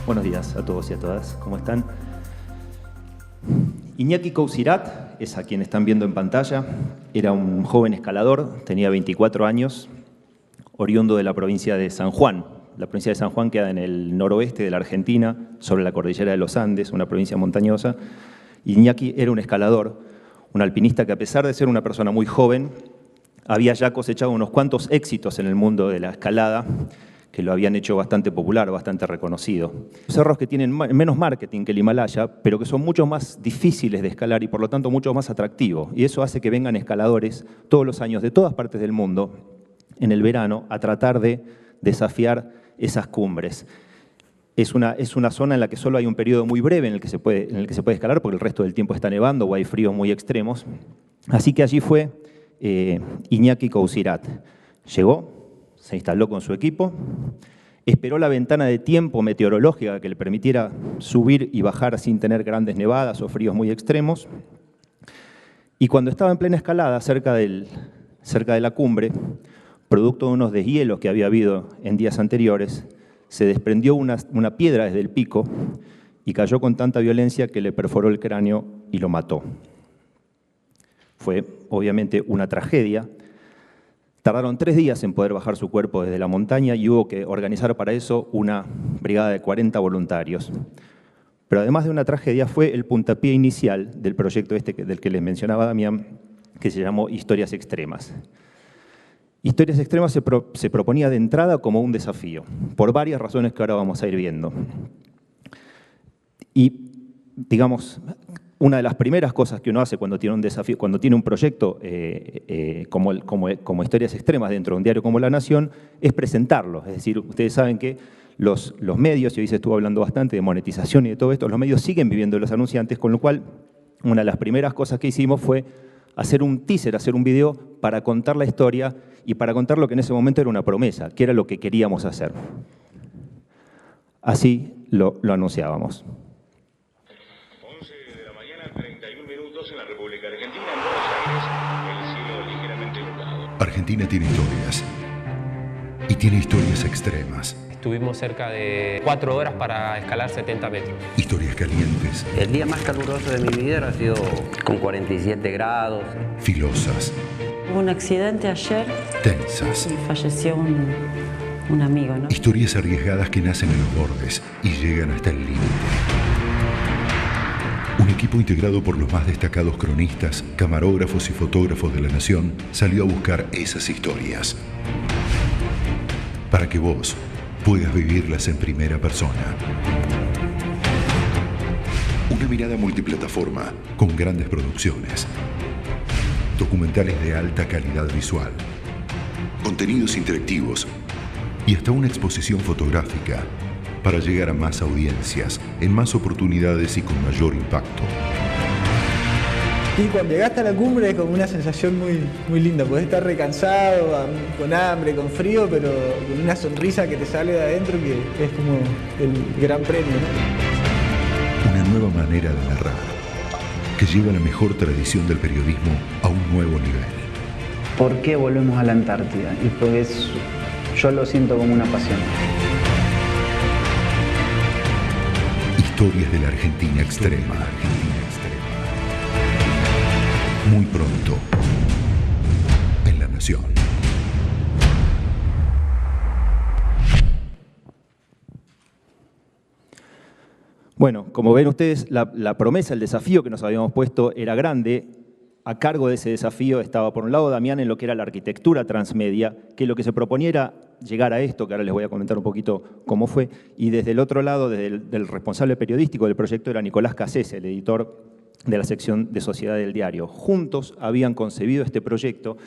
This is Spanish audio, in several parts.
Buenos días a todos y a todas. ¿Cómo están? Iñaki Cousirat es a quien están viendo en pantalla. Era un joven escalador, tenía 24 años, oriundo de la provincia de San Juan. La provincia de San Juan queda en el noroeste de la Argentina, sobre la cordillera de los Andes, una provincia montañosa. Iñaki era un escalador, un alpinista que, a pesar de ser una persona muy joven, había ya cosechado unos cuantos éxitos en el mundo de la escalada que lo habían hecho bastante popular, bastante reconocido. Cerros que tienen menos marketing que el Himalaya, pero que son mucho más difíciles de escalar y por lo tanto mucho más atractivos. Y eso hace que vengan escaladores todos los años de todas partes del mundo, en el verano, a tratar de desafiar esas cumbres. Es una zona en la que solo hay un periodo muy breve en el que se puede escalar, porque el resto del tiempo está nevando o hay fríos muy extremos. Así que allí fue Iñaki Cousirat. Llegó, se instaló con su equipo, esperó la ventana de tiempo meteorológica que le permitiera subir y bajar sin tener grandes nevadas o fríos muy extremos. Y cuando estaba en plena escalada, cerca de la cumbre, producto de unos deshielos que había habido en días anteriores, se desprendió una piedra desde el pico y cayó con tanta violencia que le perforó el cráneo y lo mató. Fue, obviamente, una tragedia. Tardaron 3 días en poder bajar su cuerpo desde la montaña y hubo que organizar para eso una brigada de 40 voluntarios. Pero además de una tragedia, fue el puntapié inicial del proyecto del que les mencionaba Damián, que se llamó Historias Extremas. Historias Extremas se proponía de entrada como un desafío, por varias razones que ahora vamos a ir viendo. Y, digamos, una de las primeras cosas que uno hace cuando tiene un desafío, cuando tiene un proyecto como Historias Extremas dentro de un diario como La Nación, es presentarlo. Es decir, ustedes saben que los medios, y hoy se estuvo hablando bastante de monetización y de todo esto, los medios siguen viviendo de los anunciantes, con lo cual una de las primeras cosas que hicimos fue hacer un teaser, hacer un video para contar la historia y para contar lo que en ese momento era una promesa, que era lo que queríamos hacer. Así lo anunciábamos. 11 de la mañana, 31 minutos en la República Argentina, en Buenos Aires, el cielo ligeramente nublado. Argentina tiene historias, y tiene historias extremas. Estuvimos cerca de 4 horas para escalar 70 metros. Historias calientes. El día más caluroso de mi vida ha sido con 47 grados. Filosas. Hubo un accidente ayer Tensas. y falleció un amigo, ¿no? Historias arriesgadas que nacen en los bordes y llegan hasta el límite. Un equipo integrado por los más destacados cronistas, camarógrafos y fotógrafos de La Nación salió a buscar esas historias, para que vos puedas vivirlas en primera persona. Una mirada multiplataforma con grandes producciones, documentales de alta calidad visual, contenidos interactivos y hasta una exposición fotográfica para llegar a más audiencias, en más oportunidades y con mayor impacto. Y cuando llegaste a la cumbre es como una sensación muy linda. Podés estar recansado, con hambre, con frío, pero con una sonrisa que te sale de adentro que es como el gran premio, ¿no? Una nueva manera de narrar, que lleva la mejor tradición del periodismo a un nuevo nivel. ¿Por qué volvemos a la Antártida? Y porque yo lo siento como una pasión. Historias de la Argentina extrema. Muy pronto, en La Nación. Bueno, como ven ustedes, la promesa, el desafío que nos habíamos puesto era grande. A cargo de ese desafío estaba, por un lado, Damián en lo que era la arquitectura transmedia, que lo que se proponía era llegar a esto, que ahora les voy a comentar un poquito cómo fue, y desde el otro lado, del responsable periodístico del proyecto, era Nicolás Cassese, el editor de la sección de Sociedad del diario. Juntos habían concebido este proyecto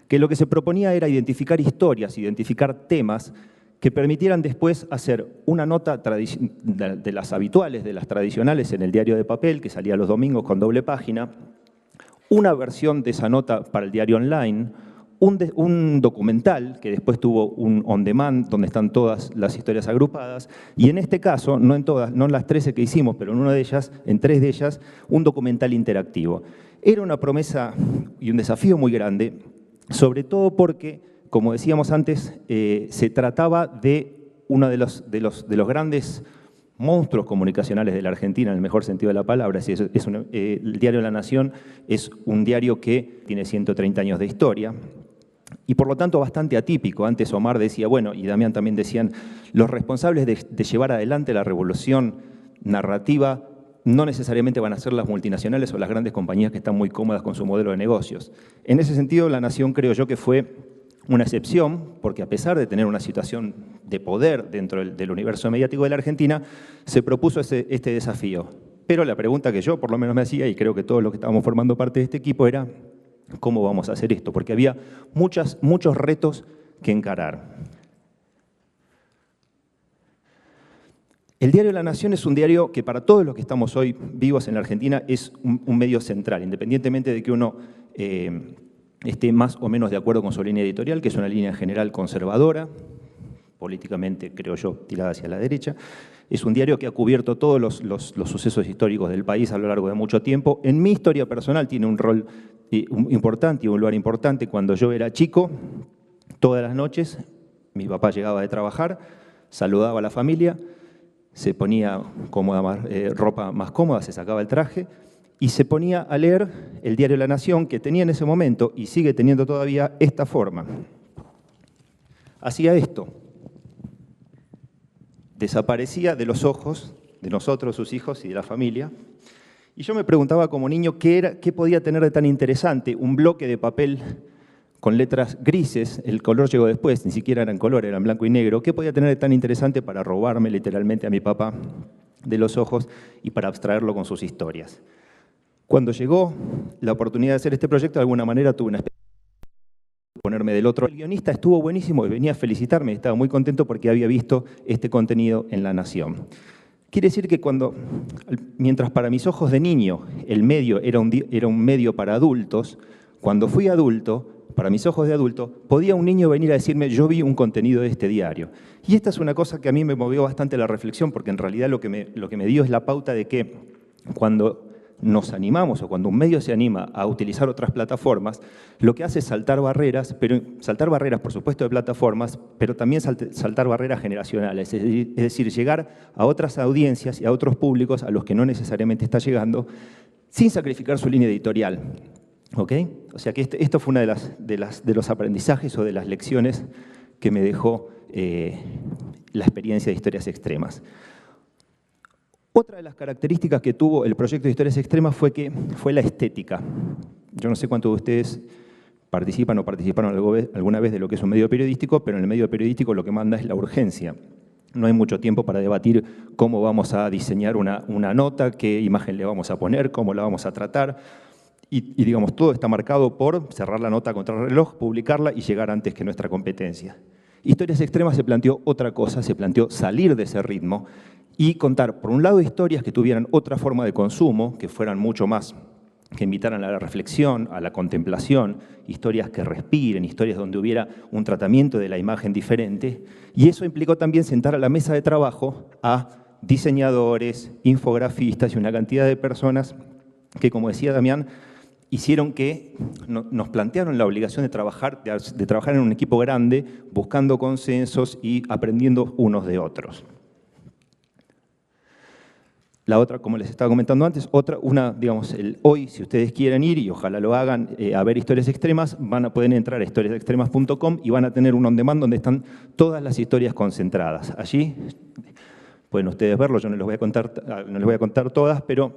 que lo que se proponía era identificar historias, identificar temas que permitieran después hacer una nota de las habituales, de las tradicionales en el diario de papel, que salía los domingos con doble página, una versión de esa nota para el diario online, un documental que después tuvo un on demand donde están todas las historias agrupadas y en este caso, no en todas, no en las 13 que hicimos, pero en una de ellas, en 3 de ellas, un documental interactivo. Era una promesa y un desafío muy grande, sobre todo porque, como decíamos antes, se trataba de uno de los grandes monstruos comunicacionales de la Argentina, en el mejor sentido de la palabra. El diario La Nación es un diario que tiene 130 años de historia y por lo tanto bastante atípico. Antes Omar decía, bueno, y Damián también decían, los responsables de llevar adelante la revolución narrativa no necesariamente van a ser las multinacionales o las grandes compañías que están muy cómodas con su modelo de negocios. En ese sentido, La Nación creo yo que fue una excepción, porque a pesar de tener una situación de poder dentro del universo mediático de la Argentina, se propuso este desafío. Pero la pregunta que yo por lo menos me hacía, y creo que todos los que estábamos formando parte de este equipo, era ¿cómo vamos a hacer esto? Porque había muchos retos que encarar. El diario La Nación es un diario que para todos los que estamos hoy vivos en la Argentina es un medio central, independientemente de que uno esté más o menos de acuerdo con su línea editorial, que es una línea general conservadora, políticamente, creo yo, tirada hacia la derecha. Es un diario que ha cubierto todos los sucesos históricos del país a lo largo de mucho tiempo. En mi historia personal tiene un rol importante y un lugar importante. Cuando yo era chico, todas las noches, mi papá llegaba de trabajar, saludaba a la familia, se ponía ropa más cómoda, se sacaba el traje, y se ponía a leer el diario La Nación, que tenía en ese momento, y sigue teniendo todavía, esta forma. Hacía esto. Desaparecía de los ojos de nosotros, sus hijos y de la familia. Y yo me preguntaba como niño qué podía tener de tan interesante un bloque de papel con letras grises, el color llegó después, ni siquiera era en color, era en blanco y negro. ¿Qué podía tener de tan interesante para robarme literalmente a mi papá de los ojos y para abstraerlo con sus historias? Cuando llegó la oportunidad de hacer este proyecto, de alguna manera tuve una experiencia de ponerme del otro. El guionista estuvo buenísimo y venía a felicitarme, estaba muy contento porque había visto este contenido en La Nación. Quiere decir que mientras para mis ojos de niño el medio era un medio para adultos, cuando fui adulto, para mis ojos de adulto, podía un niño venir a decirme, yo vi un contenido de este diario. Y esta es una cosa que a mí me movió bastante la reflexión, porque en realidad lo que me dio es la pauta de que cuando nos animamos o cuando un medio se anima a utilizar otras plataformas, lo que hace es saltar barreras, por supuesto de plataformas, pero también saltar barreras generacionales, es decir, llegar a otras audiencias y a otros públicos a los que no necesariamente está llegando, sin sacrificar su línea editorial. ¿Ok? O sea que esto fue una de los aprendizajes o de las lecciones que me dejó la experiencia de Historias Extremas. Otra de las características que tuvo el proyecto de Historias Extremas fue la estética. Yo no sé cuántos de ustedes participan o participaron alguna vez de lo que es un medio periodístico, pero en el medio periodístico lo que manda es la urgencia. No hay mucho tiempo para debatir cómo vamos a diseñar una nota, qué imagen le vamos a poner, cómo la vamos a tratar. Y digamos, todo está marcado por cerrar la nota contra el reloj, publicarla y llegar antes que nuestra competencia. Historias Extremas se planteó otra cosa, se planteó salir de ese ritmo y contar, por un lado, historias que tuvieran otra forma de consumo, que fueran mucho más, que invitaran a la reflexión, a la contemplación, historias que respiren, historias donde hubiera un tratamiento de la imagen diferente. Y eso implicó también sentar a la mesa de trabajo a diseñadores, infografistas y una cantidad de personas que, como decía Damián, hicieron que nos plantearon la obligación de trabajar en un equipo grande, buscando consensos y aprendiendo unos de otros. La otra, como les estaba comentando antes, hoy, si ustedes quieren ir, y ojalá lo hagan, a ver Historias Extremas, pueden entrar a historiasextremas.com y van a tener un on demand donde están todas las historias concentradas. Allí pueden ustedes verlo, yo no les voy a contar todas, pero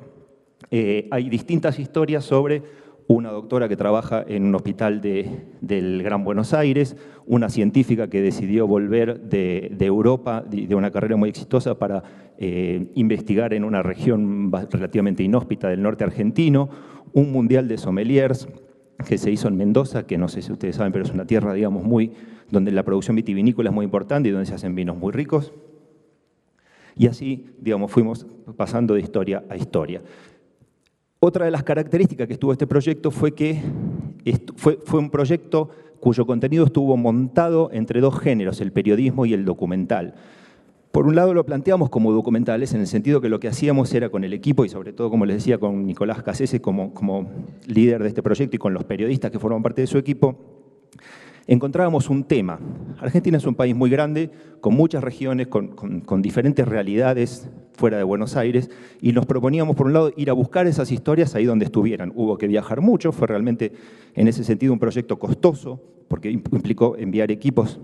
hay distintas historias sobre una doctora que trabaja en un hospital del Gran Buenos Aires, una científica que decidió volver de Europa, de una carrera muy exitosa, para investigar en una región relativamente inhóspita del norte argentino, un mundial de sommeliers que se hizo en Mendoza, que no sé si ustedes saben, pero es una tierra, digamos, donde la producción vitivinícola es muy importante y donde se hacen vinos muy ricos. Y así, digamos, fuimos pasando de historia a historia. Otra de las características que tuvo este proyecto fue que fue un proyecto cuyo contenido estuvo montado entre dos géneros, el periodismo y el documental. Por un lado lo planteamos como documentales, en el sentido que lo que hacíamos era con el equipo y sobre todo, como les decía, con Nicolás Cassese como líder de este proyecto y con los periodistas que forman parte de su equipo, encontrábamos un tema. Argentina es un país muy grande, con muchas regiones, con diferentes realidades fuera de Buenos Aires, y nos proponíamos, por un lado, ir a buscar esas historias ahí donde estuvieran. Hubo que viajar mucho, fue realmente en ese sentido un proyecto costoso, porque implicó enviar equipos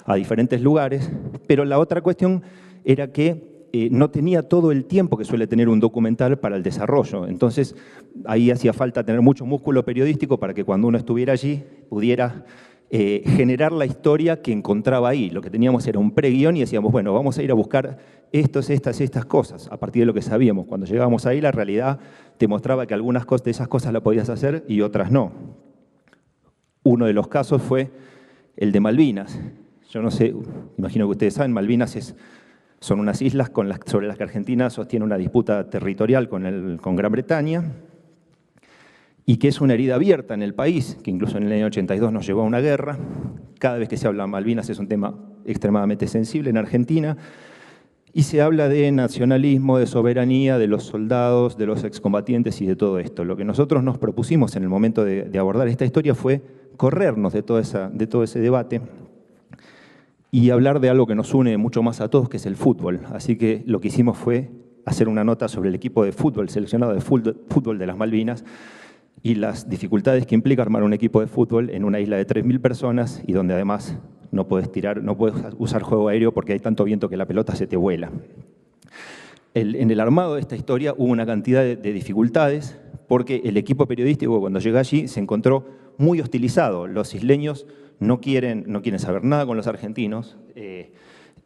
a diferentes lugares, pero la otra cuestión era que no tenía todo el tiempo que suele tener un documental para el desarrollo. Entonces, ahí hacía falta tener mucho músculo periodístico para que cuando uno estuviera allí pudiera generar la historia que encontraba ahí. Lo que teníamos era un preguión y decíamos, bueno, vamos a ir a buscar estas cosas, a partir de lo que sabíamos. Cuando llegábamos ahí, la realidad te mostraba que algunas de esas cosas las podías hacer y otras no. Uno de los casos fue el de Malvinas. Yo no sé, imagino que ustedes saben, Malvinas son unas islas sobre las que Argentina sostiene una disputa territorial con Gran Bretaña y que es una herida abierta en el país, que incluso en el año 82 nos llevó a una guerra. Cada vez que se habla de Malvinas es un tema extremadamente sensible en Argentina y se habla de nacionalismo, de soberanía, de los soldados, de los excombatientes y de todo esto. Lo que nosotros nos propusimos en el momento de abordar esta historia fue corrernos de todo ese debate y hablar de algo que nos une mucho más a todos, que es el fútbol. Así que lo que hicimos fue hacer una nota sobre el equipo de fútbol, seleccionado de fútbol de las Malvinas, y las dificultades que implica armar un equipo de fútbol en una isla de 3.000 personas y donde además no puedes usar juego aéreo porque hay tanto viento que la pelota se te vuela. En el armado de esta historia hubo una cantidad de dificultades porque el equipo periodístico cuando llegó allí se encontró muy hostilizado. Los isleños no quieren saber nada con los argentinos,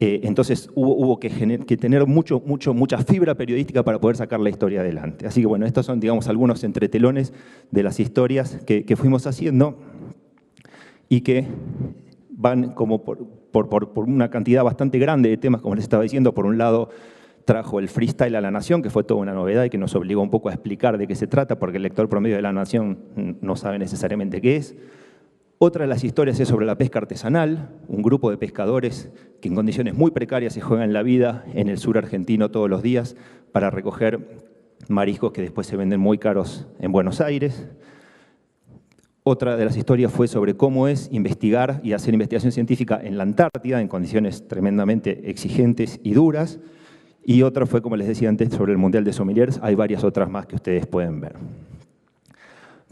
entonces hubo que tener mucha fibra periodística para poder sacar la historia adelante. Así que bueno, estos son, digamos, algunos entretelones de las historias que fuimos haciendo y que van como por una cantidad bastante grande de temas, como les estaba diciendo. Por un lado, trajo el freestyle a La Nación, que fue toda una novedad y que nos obligó un poco a explicar de qué se trata, porque el lector promedio de La Nación no sabe necesariamente qué es. Otra de las historias es sobre la pesca artesanal, un grupo de pescadores que en condiciones muy precarias se juegan la vida en el sur argentino todos los días para recoger mariscos que después se venden muy caros en Buenos Aires. Otra de las historias fue sobre cómo es investigar y hacer investigación científica en la Antártida en condiciones tremendamente exigentes y duras. Y otra fue, como les decía antes, sobre el Mundial de Sommeliers. Hay varias otras más que ustedes pueden ver.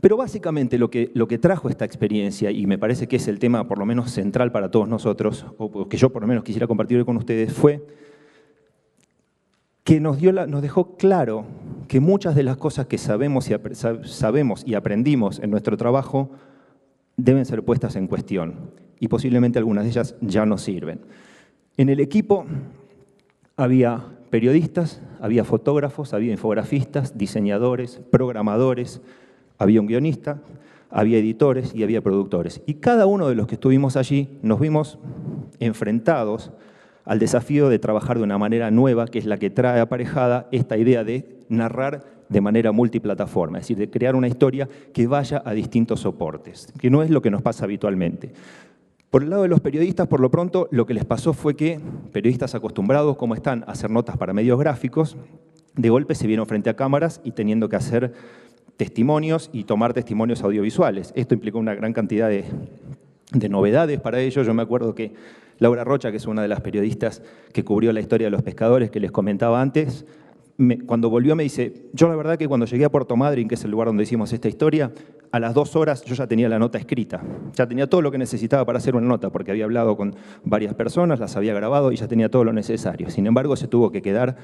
Pero básicamente lo que trajo esta experiencia, y me parece que es el tema por lo menos central para todos nosotros, o que yo por lo menos quisiera compartir con ustedes, fue que nos dejó claro que muchas de las cosas que sabemos y aprendimos en nuestro trabajo deben ser puestas en cuestión, y posiblemente algunas de ellas ya no sirven. En el equipo había periodistas, había fotógrafos, había infografistas, diseñadores, programadores, había un guionista, había editores y había productores. Y cada uno de los que estuvimos allí nos vimos enfrentados al desafío de trabajar de una manera nueva, que es la que trae aparejada esta idea de narrar de manera multiplataforma, es decir, de crear una historia que vaya a distintos soportes, que no es lo que nos pasa habitualmente. Por el lado de los periodistas, por lo pronto, lo que les pasó fue que periodistas acostumbrados, como están, a hacer notas para medios gráficos, de golpe se vieron frente a cámaras y teniendo que hacer testimonios y tomar testimonios audiovisuales. Esto implicó una gran cantidad de novedades para ellos. Yo me acuerdo que Laura Rocha, que es una de las periodistas que cubrió la historia de los pescadores que les comentaba antes, cuando volvió me dice, yo la verdad que cuando llegué a Puerto Madryn, que es el lugar donde hicimos esta historia, a las 2 horas yo ya tenía la nota escrita. Ya tenía todo lo que necesitaba para hacer una nota, porque había hablado con varias personas, las había grabado y ya tenía todo lo necesario. Sin embargo, se tuvo que quedar,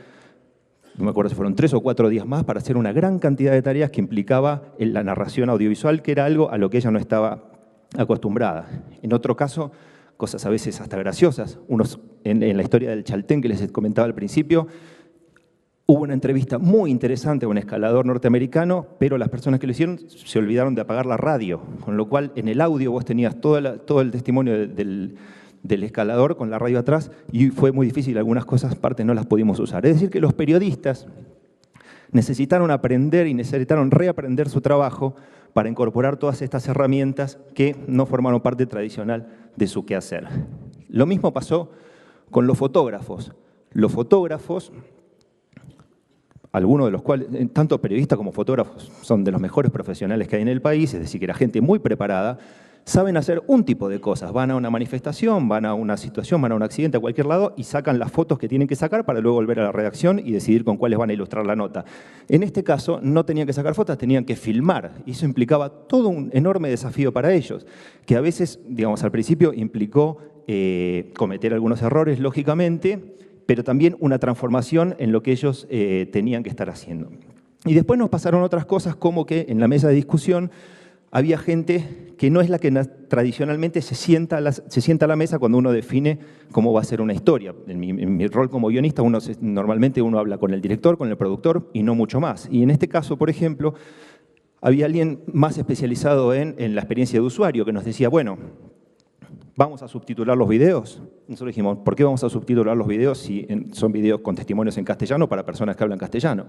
no me acuerdo si fueron 3 o 4 días más, para hacer una gran cantidad de tareas que implicaba la narración audiovisual, que era algo a lo que ella no estaba acostumbrada. En otro caso, cosas a veces hasta graciosas. En la historia del Chaltén que les comentaba al principio, hubo una entrevista muy interesante a un escalador norteamericano, pero las personas que lo hicieron se olvidaron de apagar la radio, con lo cual en el audio vos tenías todo el testimonio del escalador con la radio atrás y fue muy difícil, algunas partes no las pudimos usar. Es decir, que los periodistas necesitaron aprender y necesitaron reaprender su trabajo para incorporar todas estas herramientas que no formaron parte tradicional de su quehacer. Lo mismo pasó con los fotógrafos. Los fotógrafos, algunos de los cuales, tanto periodistas como fotógrafos, son de los mejores profesionales que hay en el país, es decir, que era gente muy preparada, saben hacer un tipo de cosas. Van a una manifestación, van a una situación, van a un accidente, a cualquier lado, y sacan las fotos que tienen que sacar para luego volver a la redacción y decidir con cuáles van a ilustrar la nota. En este caso, no tenían que sacar fotos, tenían que filmar. Y eso implicaba todo un enorme desafío para ellos, que a veces, digamos, al principio implicó cometer algunos errores, lógicamente, pero también una transformación en lo que ellos tenían que estar haciendo. Y después nos pasaron otras cosas, como que en la mesa de discusión había gente que no es la que tradicionalmente se sienta a la mesa cuando uno define cómo va a ser una historia. En mi rol como guionista, normalmente uno habla con el director, con el productor y no mucho más. Y en este caso, por ejemplo, había alguien más especializado en la experiencia de usuario que nos decía, bueno, ¿vamos a subtitular los videos? Nosotros dijimos, ¿por qué vamos a subtitular los videos si son videos con testimonios en castellano para personas que hablan castellano?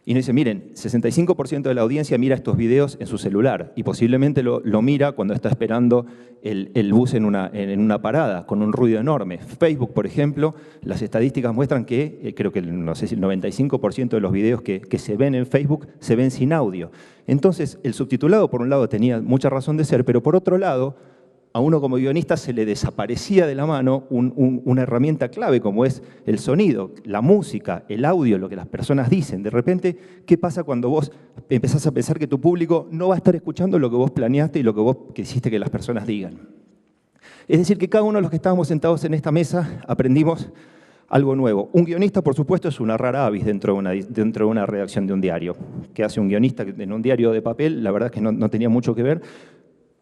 Y nos dice, miren, 65% de la audiencia mira estos videos en su celular y posiblemente lo mira cuando está esperando el bus en una parada, con un ruido enorme. Facebook, por ejemplo, las estadísticas muestran que, creo que no sé si el 95% de los videos que se ven en Facebook se ven sin audio. Entonces, el subtitulado, por un lado, tenía mucha razón de ser, pero por otro lado, a uno como guionista se le desaparecía de la mano una herramienta clave como es el sonido, la música, el audio, lo que las personas dicen. De repente, ¿qué pasa cuando vos empezás a pensar que tu público no va a estar escuchando lo que vos planeaste y lo que vos quisiste que las personas digan? Es decir, que cada uno de los que estábamos sentados en esta mesa aprendimos algo nuevo. Un guionista, por supuesto, es una rara avis dentro de una redacción de un diario. ¿Qué hace un guionista en un diario de papel? La verdad es que no tenía mucho que ver.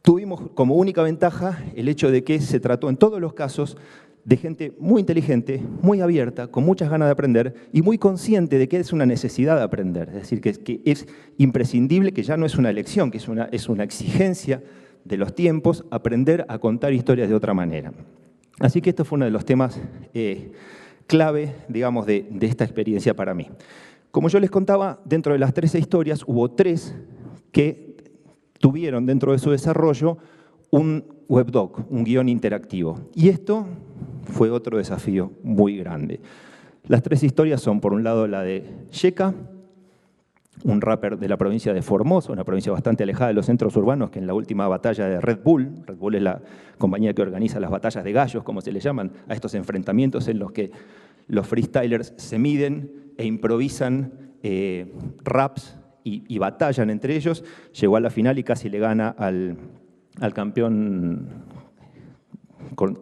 Tuvimos como única ventaja el hecho de que se trató en todos los casos de gente muy inteligente, muy abierta, con muchas ganas de aprender y muy consciente de que es una necesidad de aprender. Es decir, que es imprescindible, que ya no es una elección, que es una exigencia de los tiempos, aprender a contar historias de otra manera. Así que esto fue uno de los temas clave, digamos, de esta experiencia para mí. Como yo les contaba, dentro de las 13 historias hubo 3 que tuvieron dentro de su desarrollo un webdoc, un guión interactivo. Y esto fue otro desafío muy grande. Las 3 historias son, por un lado, la de Yeka, un rapper de la provincia de Formosa, una provincia bastante alejada de los centros urbanos, que en la última batalla de Red Bull es la compañía que organiza las batallas de gallos, como se le llaman, a estos enfrentamientos en los que los freestylers se miden e improvisan raps y batallan entre ellos, llegó a la final y casi le gana al campeón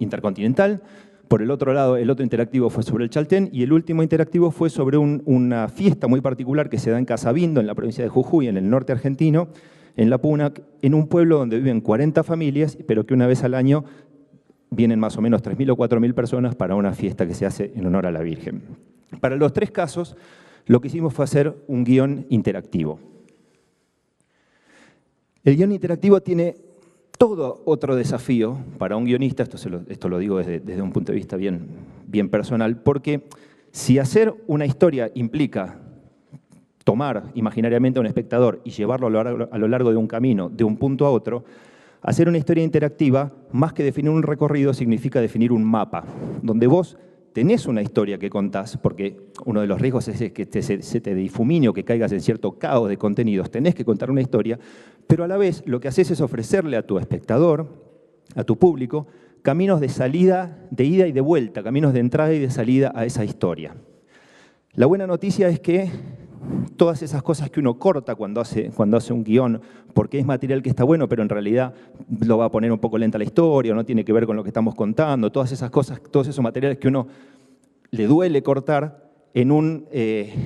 intercontinental. Por el otro lado, el otro interactivo fue sobre el Chaltén y el último interactivo fue sobre una fiesta muy particular que se da en Casabindo, en la provincia de Jujuy, en el norte argentino, en La Puna, en un pueblo donde viven 40 familias, pero que una vez al año vienen más o menos 3.000 o 4.000 personas para una fiesta que se hace en honor a la Virgen. Para los 3 casos, lo que hicimos fue hacer un guión interactivo. El guión interactivo tiene todo otro desafío para un guionista, esto lo digo desde un punto de vista bien personal, porque si hacer una historia implica tomar imaginariamente a un espectador y llevarlo a lo largo de un camino, de un punto a otro, hacer una historia interactiva, más que definir un recorrido, significa definir un mapa, donde vos tenés una historia que contás, porque uno de los riesgos es que se te difumine o que caigas en cierto caos de contenidos. Tenés que contar una historia, pero a la vez lo que haces es ofrecerle a tu espectador, a tu público, caminos de salida, de ida y de vuelta, caminos de entrada y de salida a esa historia. La buena noticia es que todas esas cosas que uno corta cuando hace un guión, porque es material que está bueno, pero en realidad lo va a poner un poco lenta la historia, o no tiene que ver con lo que estamos contando, todas esas cosas, todos esos materiales que uno le duele cortar, en un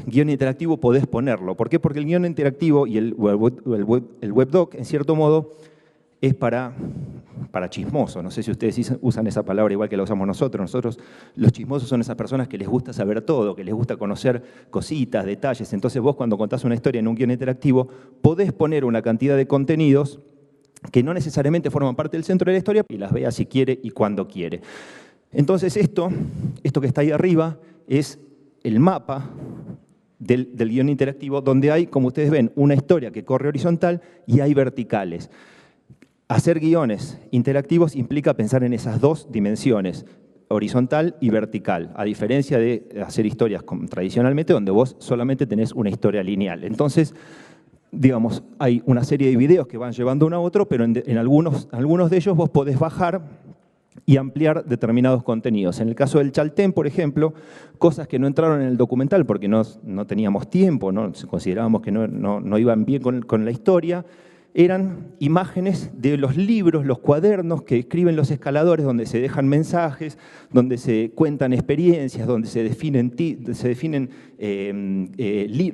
guión interactivo podés ponerlo. ¿Por qué? Porque el guión interactivo y el webdoc, en cierto modo, es para chismosos. No sé si ustedes usan esa palabra igual que la usamos nosotros. Nosotros, los chismosos son esas personas que les gusta saber todo, que les gusta conocer cositas, detalles. Entonces vos cuando contás una historia en un guión interactivo, podés poner una cantidad de contenidos que no necesariamente forman parte del centro de la historia y las vea si quiere y cuando quiere. Entonces esto que está ahí arriba es el mapa del guión interactivo, donde hay, como ustedes ven, una historia que corre horizontal y hay verticales. Hacer guiones interactivos implica pensar en esas 2 dimensiones, horizontal y vertical, a diferencia de hacer historias tradicionalmente donde vos solamente tenés una historia lineal. Entonces, digamos, hay una serie de videos que van llevando uno a otro, pero en algunos de ellos vos podés bajar y ampliar determinados contenidos. En el caso del Chaltén, por ejemplo, cosas que no entraron en el documental porque no teníamos tiempo, ¿no? Considerábamos que no iban bien con la historia, eran imágenes de los libros, los cuadernos que escriben los escaladores, donde se dejan mensajes, donde se cuentan experiencias, donde se definen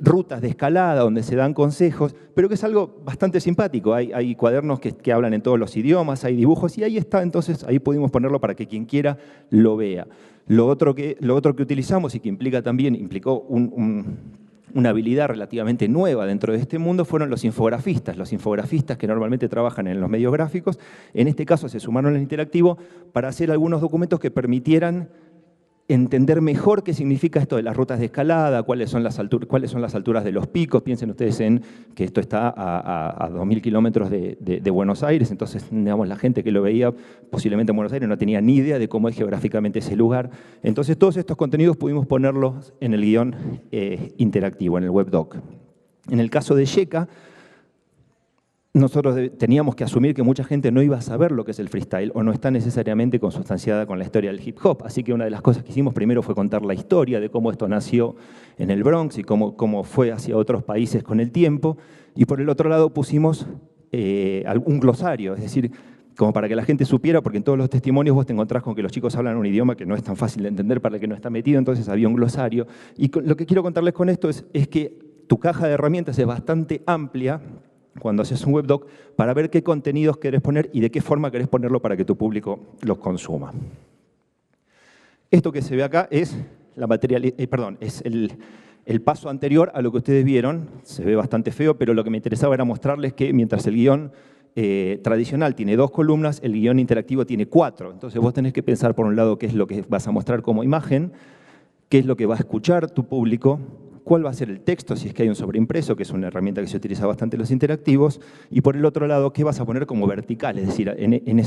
rutas de escalada, donde se dan consejos, pero que es algo bastante simpático. Hay cuadernos que hablan en todos los idiomas, hay dibujos, y ahí está, entonces ahí pudimos ponerlo para que quien quiera lo vea. Lo otro que utilizamos y que implicó una habilidad relativamente nueva dentro de este mundo fueron los infografistas que normalmente trabajan en los medios gráficos. En este caso se sumaron al interactivo para hacer algunos documentos que permitieran entender mejor qué significa esto de las rutas de escalada, cuáles son las alturas de los picos. Piensen ustedes en que esto está a 2.000 kilómetros de Buenos Aires, entonces digamos, la gente que lo veía posiblemente en Buenos Aires no tenía ni idea de cómo es geográficamente ese lugar. Entonces todos estos contenidos pudimos ponerlos en el guión interactivo, en el webdoc. En el caso de Yeka, nosotros teníamos que asumir que mucha gente no iba a saber lo que es el freestyle o no está necesariamente consustanciada con la historia del hip hop. Así que una de las cosas que hicimos primero fue contar la historia de cómo esto nació en el Bronx y cómo fue hacia otros países con el tiempo. Y por el otro lado pusimos un glosario, es decir, como para que la gente supiera, porque en todos los testimonios vos te encontrás con que los chicos hablan un idioma que no es tan fácil de entender para el que no está metido, entonces había un glosario. Y lo que quiero contarles con esto es que tu caja de herramientas es bastante amplia cuando haces un webdoc para ver qué contenidos querés poner y de qué forma querés ponerlo para que tu público los consuma. Esto que se ve acá es el paso anterior a lo que ustedes vieron. Se ve bastante feo, pero lo que me interesaba era mostrarles que mientras el guión tradicional tiene 2 columnas, el guión interactivo tiene 4. Entonces vos tenés que pensar por un lado qué es lo que vas a mostrar como imagen, qué es lo que va a escuchar tu público, cuál va a ser el texto, si es que hay un sobreimpreso, que es una herramienta que se utiliza bastante en los interactivos, y por el otro lado, qué vas a poner como vertical, es decir, en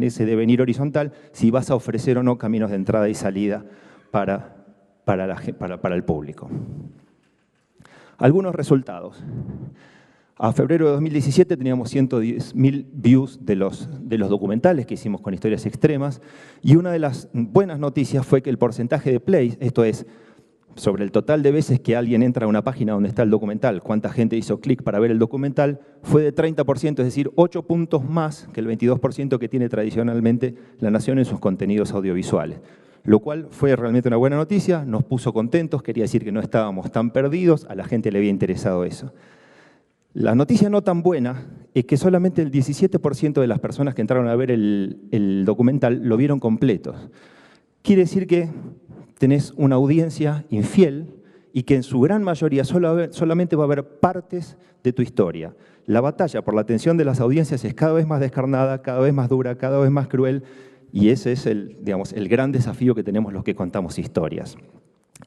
ese devenir horizontal, si vas a ofrecer o no caminos de entrada y salida para el público. Algunos resultados. A febrero de 2017 teníamos 110.000 views de los documentales que hicimos con historias extremas, y una de las buenas noticias fue que el porcentaje de plays, esto es, sobre el total de veces que alguien entra a una página donde está el documental, cuánta gente hizo clic para ver el documental, fue de 30%, es decir, 8 puntos más que el 22% que tiene tradicionalmente La Nación en sus contenidos audiovisuales. Lo cual fue realmente una buena noticia, nos puso contentos, quería decir que no estábamos tan perdidos, a la gente le había interesado eso. La noticia no tan buena es que solamente el 17% de las personas que entraron a ver el documental lo vieron completo. Quiere decir que tenés una audiencia infiel y que en su gran mayoría solamente va a haber partes de tu historia. La batalla por la atención de las audiencias es cada vez más descarnada, cada vez más dura, cada vez más cruel, y ese es el gran desafío que tenemos los que contamos historias.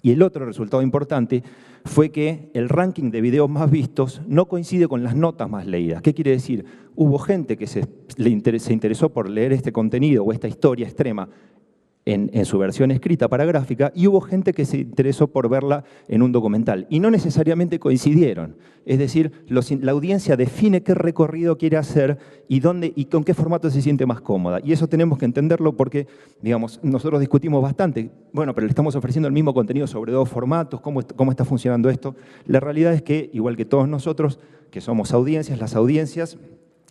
Y el otro resultado importante fue que el ranking de videos más vistos no coincide con las notas más leídas. ¿Qué quiere decir? Hubo gente que se interesó por leer este contenido o esta historia extrema en su versión escrita para gráfica, y hubo gente que se interesó por verla en un documental. Y no necesariamente coincidieron. Es decir, la audiencia define qué recorrido quiere hacer y con qué formato se siente más cómoda. Y eso tenemos que entenderlo porque, digamos, nosotros discutimos bastante. Bueno, pero le estamos ofreciendo el mismo contenido sobre 2 formatos, ¿cómo está funcionando esto? La realidad es que, igual que todos nosotros, que somos audiencias, las audiencias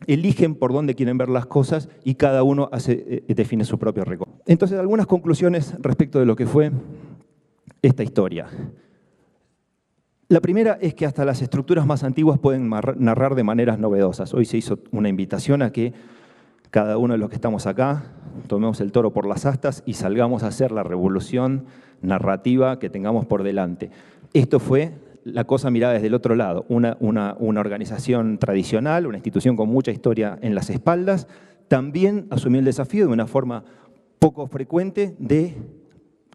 eligen por dónde quieren ver las cosas y cada uno define su propio recorrido. Entonces, algunas conclusiones respecto de lo que fue esta historia. La primera es que hasta las estructuras más antiguas pueden narrar de maneras novedosas. Hoy se hizo una invitación a que cada uno de los que estamos acá tomemos el toro por las astas y salgamos a hacer la revolución narrativa que tengamos por delante. Esto fue la cosa mirada desde el otro lado, una organización tradicional, una institución con mucha historia en las espaldas, también asumió el desafío de una forma poco frecuente de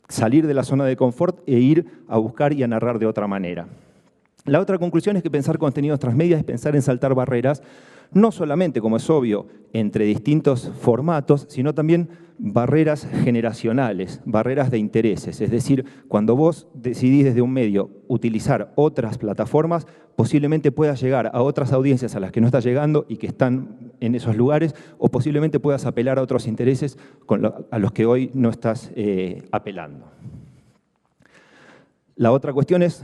salir de la zona de confort e ir a buscar y a narrar de otra manera. La otra conclusión es que pensar contenidos transmedia es pensar en saltar barreras, no solamente, como es obvio, entre distintos formatos, sino también barreras generacionales, barreras de intereses. Es decir, cuando vos decidís desde un medio utilizar otras plataformas, posiblemente puedas llegar a otras audiencias a las que no estás llegando y que están en esos lugares, o posiblemente puedas apelar a otros intereses a los que hoy no estás apelando. La otra cuestión es,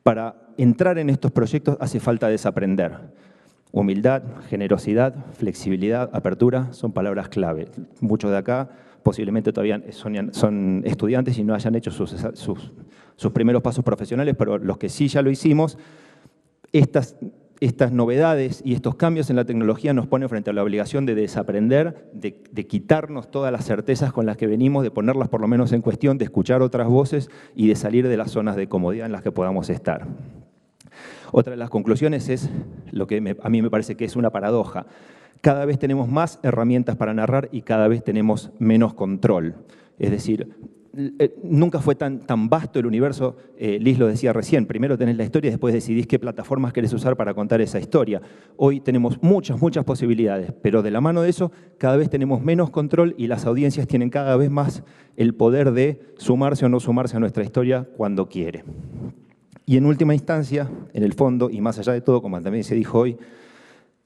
para entrar en estos proyectos hace falta desaprender. Humildad, generosidad, flexibilidad, apertura son palabras clave. Muchos de acá posiblemente todavía son estudiantes y no hayan hecho sus primeros pasos profesionales, pero los que sí ya lo hicimos, estas novedades y estos cambios en la tecnología nos ponen frente a la obligación de desaprender, de quitarnos todas las certezas con las que venimos, de ponerlas por lo menos en cuestión, de escuchar otras voces y de salir de las zonas de comodidad en las que podamos estar. Otra de las conclusiones es lo que a mí me parece que es una paradoja. Cada vez tenemos más herramientas para narrar y cada vez tenemos menos control. Es decir, nunca fue tan vasto el universo, Liz lo decía recién, primero tenés la historia y después decidís qué plataformas querés usar para contar esa historia. Hoy tenemos muchas posibilidades, pero de la mano de eso cada vez tenemos menos control y las audiencias tienen cada vez más el poder de sumarse o no sumarse a nuestra historia cuando quiere. Y en última instancia, en el fondo, y más allá de todo, como también se dijo hoy,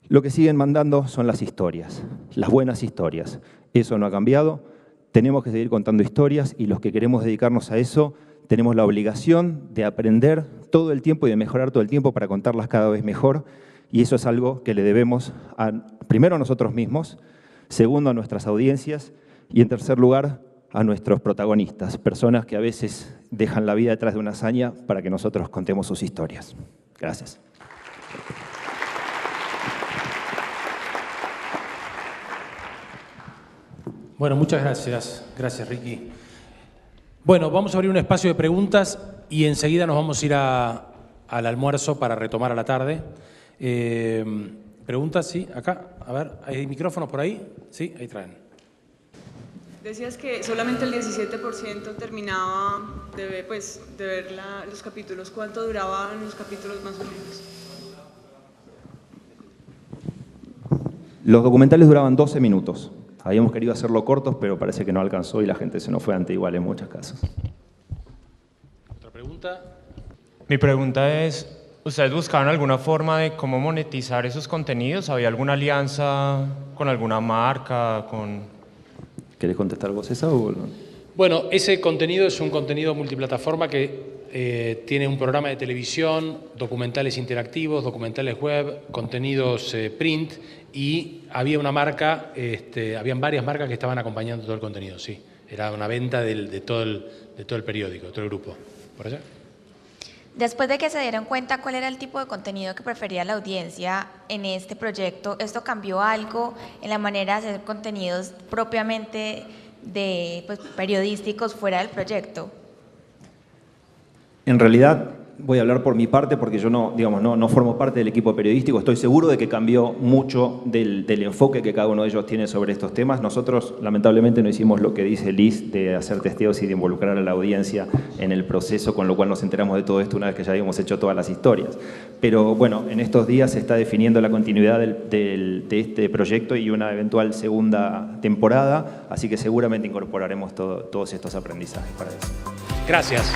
lo que siguen mandando son las historias, las buenas historias. Eso no ha cambiado, tenemos que seguir contando historias y los que queremos dedicarnos a eso tenemos la obligación de aprender todo el tiempo y de mejorar todo el tiempo para contarlas cada vez mejor, y eso es algo que le debemos primero a nosotros mismos, segundo a nuestras audiencias y en tercer lugar a nuestros protagonistas, personas que a veces dejan la vida detrás de una hazaña para que nosotros contemos sus historias. Gracias. Bueno, muchas gracias. Gracias, Ricky. Bueno, vamos a abrir un espacio de preguntas y enseguida nos vamos a ir al almuerzo para retomar a la tarde. Preguntas, sí, acá. A ver, ¿hay micrófonos por ahí? Sí, ahí traen. Decías que solamente el 17% terminaba de ver los capítulos. ¿Cuánto duraban los capítulos más o menos? Los documentales duraban 12 minutos. Habíamos querido hacerlo cortos, pero parece que no alcanzó y la gente se nos fue ante igual en muchos casos. ¿Otra pregunta? Mi pregunta es, ¿ustedes buscaron alguna forma de cómo monetizar esos contenidos? ¿Había alguna alianza con alguna marca? ¿Querés contestar vos esa o no? Bueno, ese contenido es un contenido multiplataforma que tiene un programa de televisión, documentales interactivos, documentales web, contenidos print, y había una marca, habían varias marcas que estaban acompañando todo el contenido, sí. Era una venta de todo el periódico, de todo el grupo. ¿Por allá? Después de que se dieron cuenta cuál era el tipo de contenido que prefería la audiencia en este proyecto, ¿esto cambió algo en la manera de hacer contenidos propiamente periodísticos fuera del proyecto? En realidad, voy a hablar por mi parte porque yo no formo parte del equipo periodístico. Estoy seguro de que cambió mucho del enfoque que cada uno de ellos tiene sobre estos temas. Nosotros, lamentablemente, no hicimos lo que dice Liz de hacer testeos y de involucrar a la audiencia en el proceso, con lo cual nos enteramos de todo esto una vez que ya habíamos hecho todas las historias. Pero bueno, en estos días se está definiendo la continuidad de este proyecto y una eventual segunda temporada, así que seguramente incorporaremos todos estos aprendizajes para eso. Gracias.